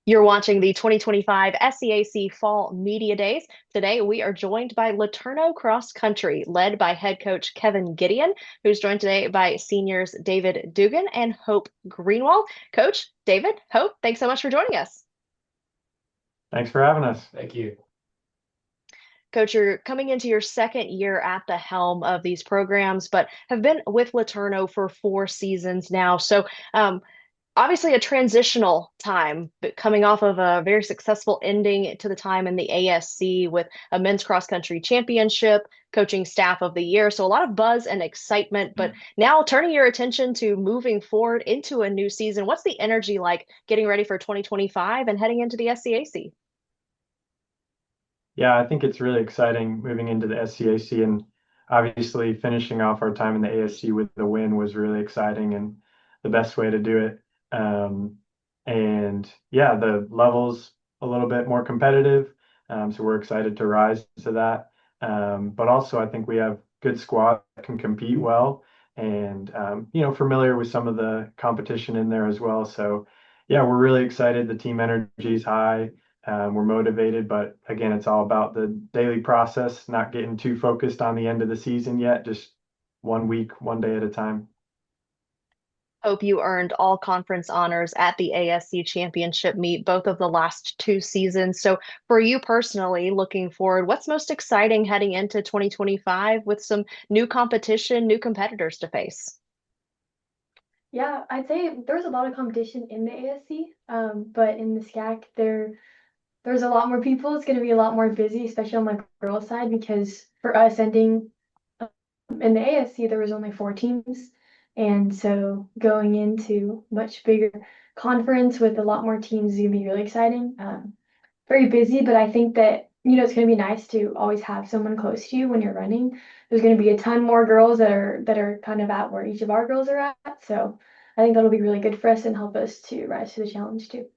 You're watching the 2025 SCAC Fall Media Days. Today, we are joined by LeTourneau Cross Country, led by head coach Kevin Gideon, who's joined today by seniors David Dugan and Hope Greenwald. Coach, David, Hope, thanks so much for joining us. Thanks for having us. Thank you. Coach, you're coming into your second year at the helm of these programs, but have been with LeTourneau for 4 seasons now. So, obviously a transitional time, but coming off of a very successful ending to the time in the ASC with a men's cross country championship, coaching staff of the year. So a lot of buzz and excitement, but now turning your attention to moving forward into a new season. What's the energy like getting ready for 2025 and heading into the SCAC? Yeah, I think it's really exciting moving into the SCAC and obviously finishing off our time in the ASC with the win was really exciting and the best way to do it. And yeah, the level's a little bit more competitive. So we're excited to rise to that. But also I think we have good squad that can compete well and familiar with some of the competition in there as well. So yeah, we're really excited. The team energy is high. We're motivated, but again, it's all about the daily process, not getting too focused on the end of the season yet, just one week, one day at a time. Hope you earned all conference honors at the ASC championship meet, both of the last 2 seasons. So, for you personally, looking forward, what's most exciting heading into 2025 with some new competition, new competitors to face? Yeah, I'd say there's a lot of competition in the ASC, but in the SCAC, there's a lot more people. It's going to be a lot more busy, especially on my girls' side, because for us ending in the ASC, there was only 4 teams, and so going into much bigger conference with a lot more teams is going to be really exciting. Very busy, but I think that it's going to be nice to always have someone close to you when you're running. There's going to be a ton more girls that are kind of at where each of our girls are at, so I think that'll be really good for us and help us to rise to the challenge too.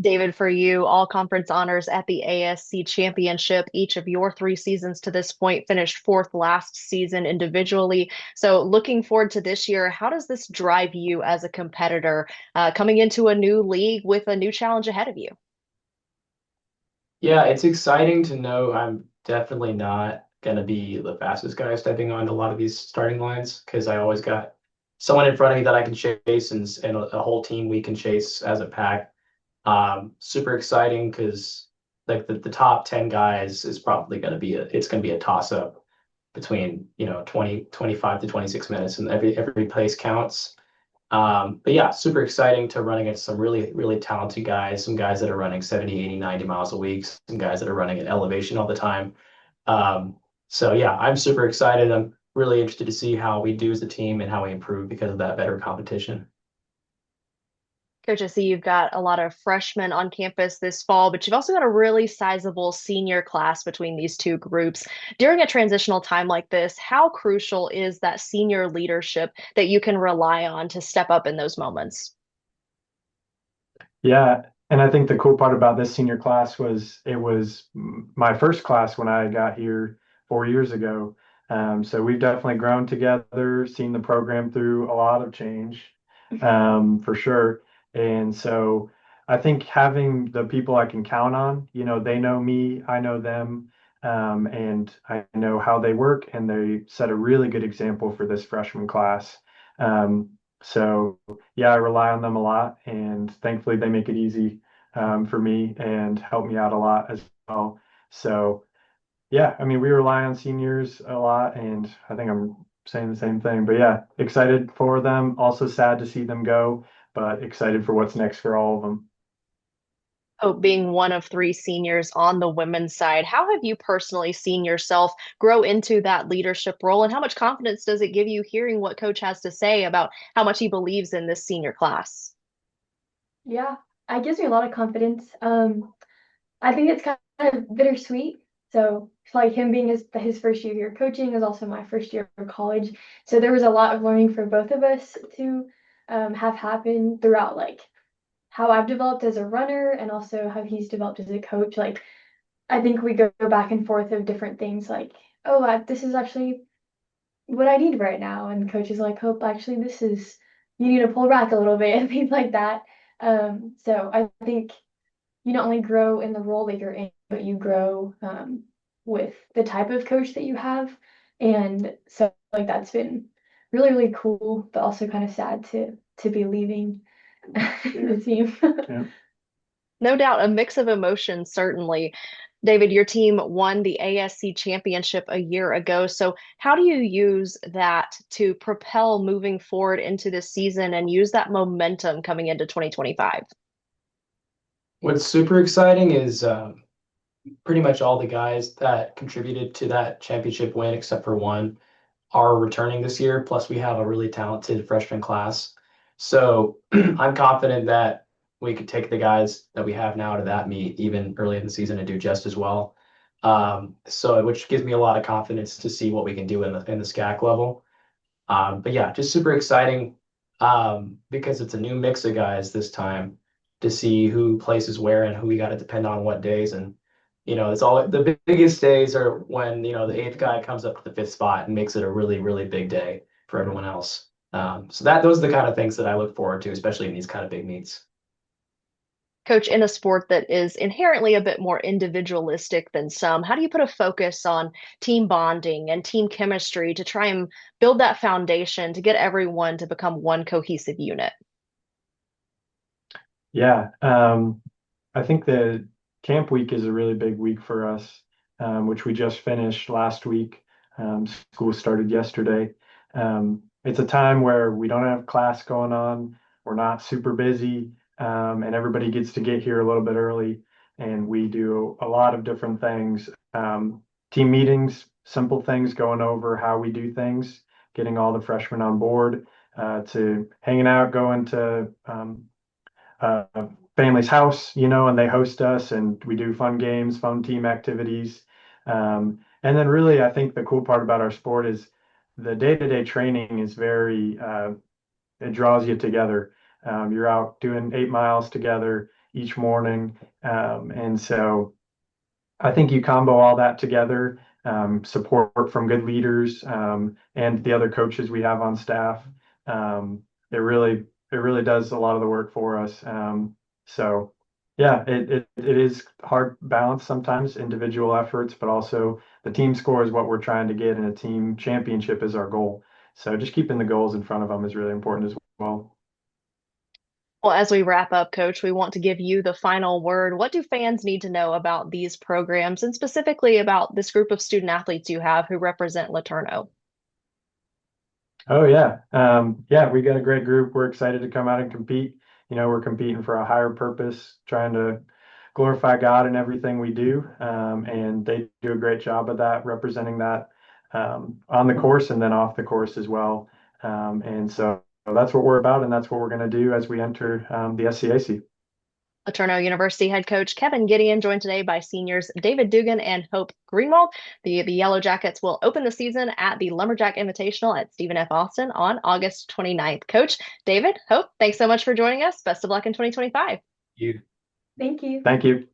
David, for you, all conference honors at the ASC championship. Each of your 3 seasons to this point finished fourth last season individually. So, looking forward to this year, how does this drive you as a competitor coming into a new league with a new challenge ahead of you? Yeah, it's exciting to know I'm definitely not going to be the fastest guy stepping on a lot of these starting lines because I always got someone in front of me that I can chase and a whole team we can chase as a pack. Super exciting because like the top 10 guys is probably going to be it's going to be a toss up between 25 to 26 minutes and every place counts. But yeah, super exciting to run against some really, really talented guys, some guys that are running 70, 80, 90 miles a week, some guys that are running at elevation all the time. So yeah, I'm super excited. I'm really interested to see how we do as a team and how we improve because of that better competition. Coach, I see you've got a lot of freshmen on campus this fall, but you've also got a really sizable senior class between these two groups. During a transitional time like this, how crucial is that senior leadership that you can rely on to step up in those moments? Yeah, and I think the cool part about this senior class was it was my first class when I got here 4 years ago. So we've definitely grown together, seen the program through a lot of change, for sure. And so I think having the people I can count on, they know me, I know them, and I know how they work, and they set a really good example for this freshman class. So yeah, I rely on them a lot, and thankfully they make it easy for me and help me out a lot as well. So yeah, I mean we rely on seniors a lot, and I think I'm saying the same thing. But yeah, excited for them. Also sad to see them go, but excited for what's next for all of them. Hope, being one of 3 seniors on the women's side, how have you personally seen yourself grow into that leadership role, and how much confidence does it give you hearing what coach has to say about how much he believes in this senior class? Yeah, it gives me a lot of confidence. I think it's kind of bittersweet. So like him being his first year here coaching is also my first year of college. So there was a lot of learning for both of us to have happen throughout like how I've developed as a runner and also how he's developed as a coach. Like I think we go back and forth of different things like, oh, this is actually what I need right now. And coach is like, Hope, actually, this is, you need to pull back a little bit and things like that. So I think you not only grow in the role that you're in, but you grow with the type of coach that you have. And so like that's been really, really cool, but also kind of sad to be leaving the team. Yeah. No doubt, a mix of emotions, certainly. David, your team won the ASC championship a year ago. So, how do you use that to propel moving forward into this season and use that momentum coming into 2025? What's super exciting is pretty much all the guys that contributed to that championship win, except for one, are returning this year. Plus, we have a really talented freshman class. So I'm confident that we could take the guys that we have now to that meet even early in the season and do just as well. So which gives me a lot of confidence to see what we can do in the SCAC level. But yeah, just super exciting because it's a new mix of guys this time to see who places where and who we got to depend on what days. And it's all the biggest days are when the eighth guy comes up to the fifth spot and makes it a really, really big day for everyone else. So those are the kind of things that I look forward to, especially in these kind of big meets. Coach, in a sport that is inherently a bit more individualistic than some, how do you put a focus on team bonding and team chemistry to try and build that foundation to get everyone to become one cohesive unit? Yeah. I think the camp week is a really big week for us, which we just finished last week. School started yesterday. It's a time where we don't have class going on. We're not super busy, and everybody gets to get here a little bit early. And we do a lot of different things. Team meetings, simple things, going over how we do things, getting all the freshmen on board, to hanging out, going to uh, family's house, and they host us and we do fun games, fun team activities. And then really, I think the cool part about our sport is the day-to-day training is it draws you together. You're out doing 8 miles together each morning. And so I think you combo all that together, support from good leaders, and the other coaches we have on staff. It really does a lot of the work for us. So yeah, it is hard balance sometimes, individual efforts, but also the team score is what we're trying to get, and a team championship is our goal. So just keeping the goals in front of them is really important as well. Well, as we wrap up, Coach, we want to give you the final word. What do fans need to know about these programs and specifically about this group of student athletes you have who represent LeTourneau? Oh yeah. Yeah, we got a great group. We're excited to come out and compete. We're competing for a higher purpose, trying to glorify God in everything we do. And they do a great job of that, representing that on the course and then off the course as well. And so that's what we're about, and that's what we're going to do as we enter the SCAC. LeTourneau University head coach Kevin Gideon, joined today by seniors David Dugan and Hope Greenwald. The YellowJackets will open the season at the Lumberjack Invitational at Stephen F. Austin on August 29th. Coach, David, Hope, thanks so much for joining us. Best of luck in 2025. You. Thank you. Thank you.